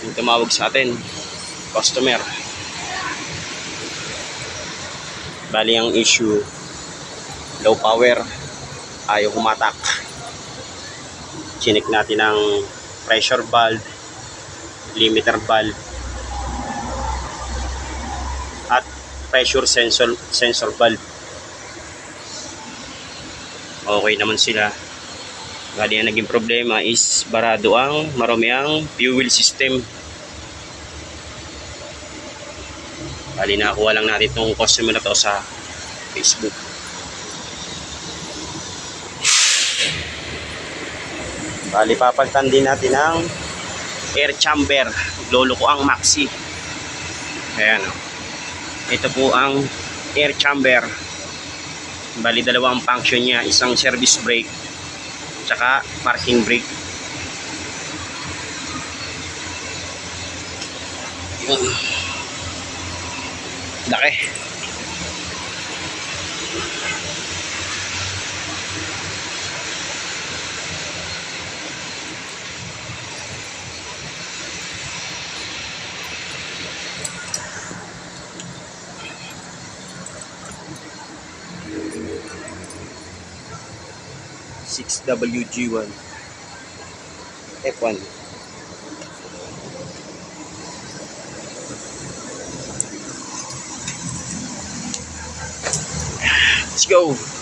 Yung tumawag sa atin, customer. Bali ang issue, low power, ayaw humatak. Chinik natin ang pressure valve, limiter valve, at pressure sensor valve. Okay naman sila. Bali ang naging problema is barado ang marumi ang fuel system. Bali nakakuha lang natin itong customer na to sa Facebook. Bali papalitan din natin ang air chamber. Lolo ko ang Maxi. Ayan. Ito po ang air chamber. Bali dalawa ang function niya, isang service brake tsaka parking brake. Yun. Laki. WG1 F1. Let's go.